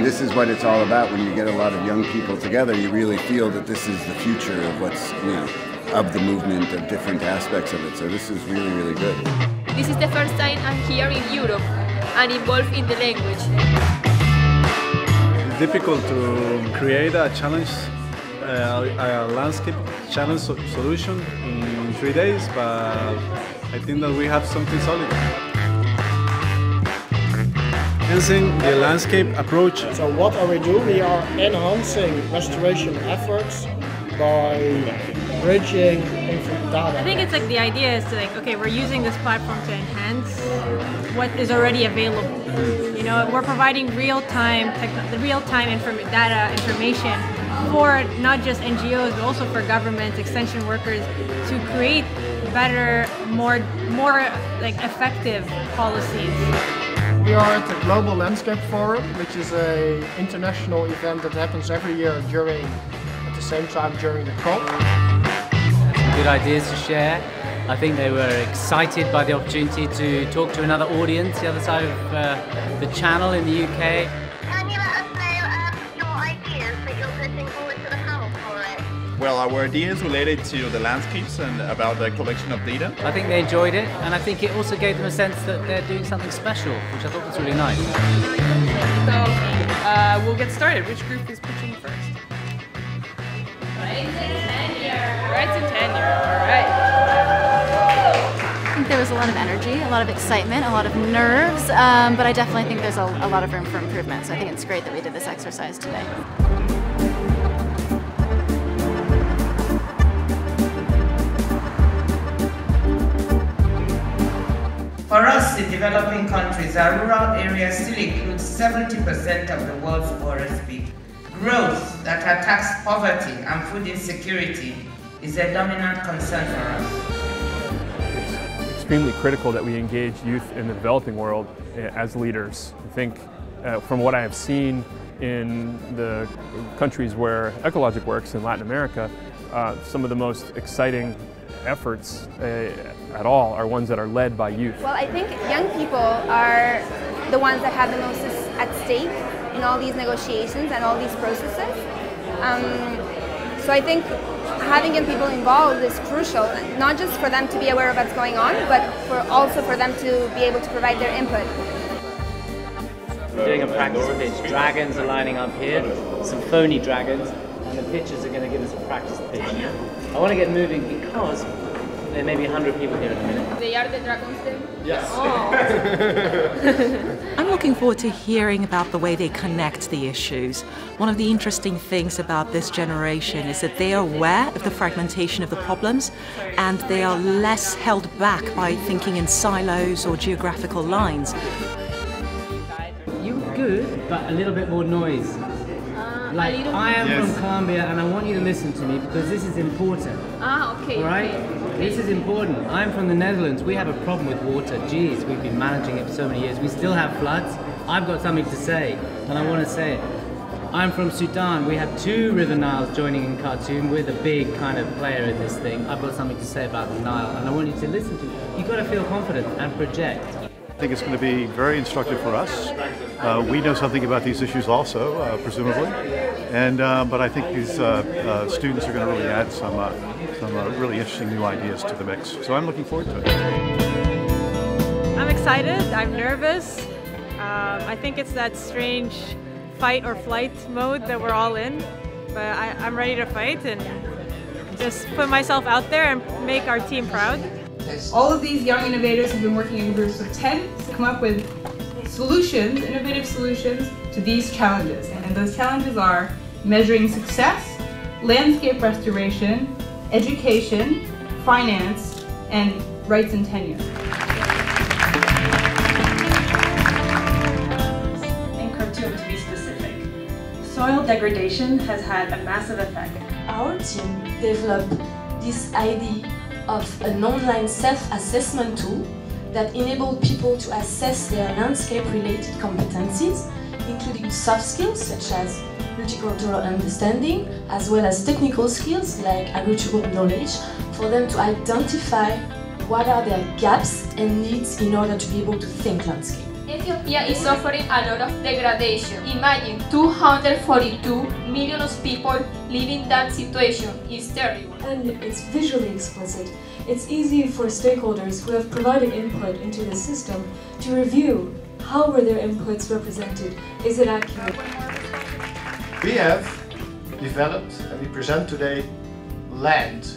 This is what it's all about. When you get a lot of young people together, you really feel that this is the future of what's, of the movement, of different aspects of it. So this is really, really good. This is the first time I'm here in Europe and involved in the language. It's difficult to create a challenge, a landscape challenge solution in 3 days, but I think that we have something solid. Enhancing the landscape approach. So what are we doing? We are enhancing restoration efforts by bridging data. I think it's like the idea is to okay, we're using this platform to enhance what is already available. We're providing real-time data information for not just NGOs, but also for governments, extension workers, to create better, more effective policies. We are at the Global Landscape Forum, which is an international event that happens every year at the same time during the COP. Some good ideas to share. I think they were excited by the opportunity to talk to another audience, the other side of the channel in the UK. Can you let us know your ideas that you're putting forward to the panel for it? Well, our ideas related to the landscapes and about the collection of data. I think they enjoyed it, and I think it also gave them a sense that they're doing something special, which I thought was really nice. So we'll get started. Which group is pitching first? Rights and tenure. Rights and tenure. All right. I think there was a lot of energy, a lot of excitement, a lot of nerves, but I definitely think there's a lot of room for improvement. So I think it's great that we did this exercise today. For us, in developing countries, our rural areas still include 70% of the world's forest peak. Growth that attacks poverty and food insecurity is a dominant concern for us. It's extremely critical that we engage youth in the developing world as leaders. I think from what I have seen in the countries where Ecologic works in Latin America, some of the most exciting efforts at all are ones that are led by youth. Well, I think young people are the ones that have the most at stake in all these negotiations and all these processes. So I think having young people involved is crucial, not just for them to be aware of what's going on, but also for them to be able to provide their input. We're doing a practice pitch. Dragons are lining up here, some phony dragons, and the pitchers are going to give us a practice pitch. I want to get moving because there may be 100 people here in a minute. They are the dragons then? Yes. Oh. I'm looking forward to hearing about the way they connect the issues. One of the interesting things about this generation is that they are aware of the fragmentation of the problems, and they are less held back by thinking in silos or geographical lines. You were good, but a little bit more noise. I am from Colombia, and I want you to listen to me because this is important. Okay. All right? Okay. This is important. I'm from the Netherlands. We have a problem with water. Geez, we've been managing it for so many years. We still have floods. I've got something to say, and I want to say it. I'm from Sudan. We have 2 river Niles joining in Khartoum. We're the big kind of player in this thing. I've got something to say about the Nile, and I want you to listen to it. You've got to feel confident and project. I think it's going to be very instructive for us. We know something about these issues also, presumably, and but I think these students are going to really add some really interesting new ideas to the mix. So I'm looking forward to it. I'm excited. I'm nervous. I think it's that strange fight or flight mode that we're all in, but I'm ready to fight and just put myself out there and make our team proud. All of these young innovators have been working in groups of 10 to come up with solutions, innovative solutions to these challenges. And those challenges are measuring success, landscape restoration, education, finance, and rights and tenure. In Khartoum, to be specific, soil degradation has had a massive effect. Our team developed this idea of an online self-assessment tool that enabled people to assess their landscape-related competencies, including soft skills such as multicultural understanding, as well as technical skills like agricultural knowledge, for them to identify what are their gaps and needs in order to be able to think landscape. Ethiopia is suffering a lot of degradation. Imagine 242 million people living that situation. It's terrible. And it's visually explicit. It's easy for stakeholders who have provided input into the system to review how were their inputs represented. Is it accurate? We have developed and we present today Land,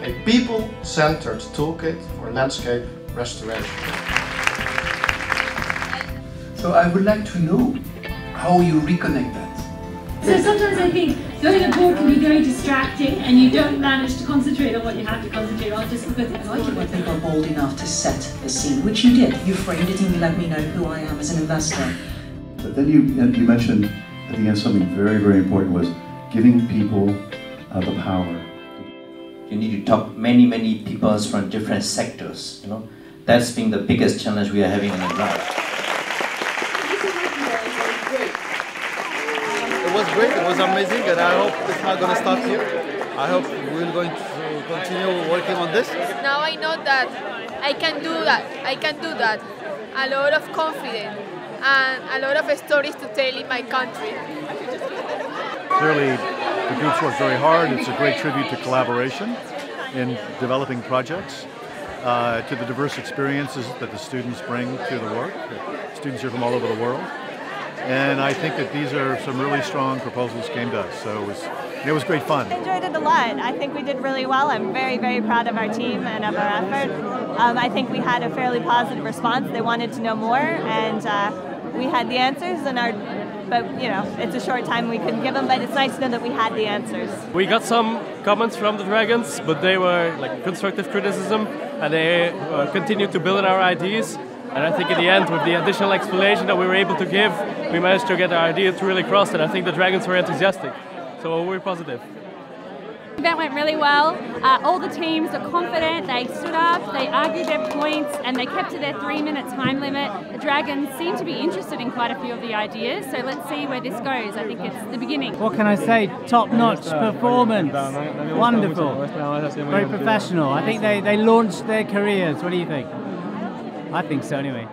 a people-centered toolkit for landscape restoration. So I would like to know how you reconnect that. So sometimes I think going abroad can be very distracting and you don't manage to concentrate on what you have to concentrate on just because it's like it when people are bold enough to set the scene, which you did. You framed it and you let me know who I am as an investor. But then you mentioned at the end something very, very important was giving people the power. You need to talk many people from different sectors. You know, that's been the biggest challenge we are having on the ground. It was great, it was amazing, and I hope it's not going to stop here. I hope we're going to continue working on this. Now I know that I can do that. I can do that. A lot of confidence and a lot of stories to tell in my country. Clearly, the groups work very hard. It's a great tribute to collaboration in developing projects, to the diverse experiences that the students bring to the work. Students here from all over the world. And I think that these are some really strong proposals came to us, so it was great fun. I enjoyed it a lot. I think we did really well. I'm very, very proud of our team and of our effort. I think we had a fairly positive response. They wanted to know more, and we had the answers, but you know, it's a short time we couldn't give them, but it's nice to know that we had the answers. We got some comments from the Dragons, but they were like constructive criticism, and they continued to build on our ideas. And I think in the end, with the additional explanation that we were able to give, we managed to get our ideas really across, and I think the Dragons were enthusiastic. So we're positive. The event went really well. All the teams are confident, they stood up, they argued their points, and they kept to their 3-minute time limit. The Dragons seem to be interested in quite a few of the ideas, so let's see where this goes. I think it's the beginning. What can I say? Top-notch performance. Wonderful. Very professional. I think they launched their careers. What do you think? I think so anyway.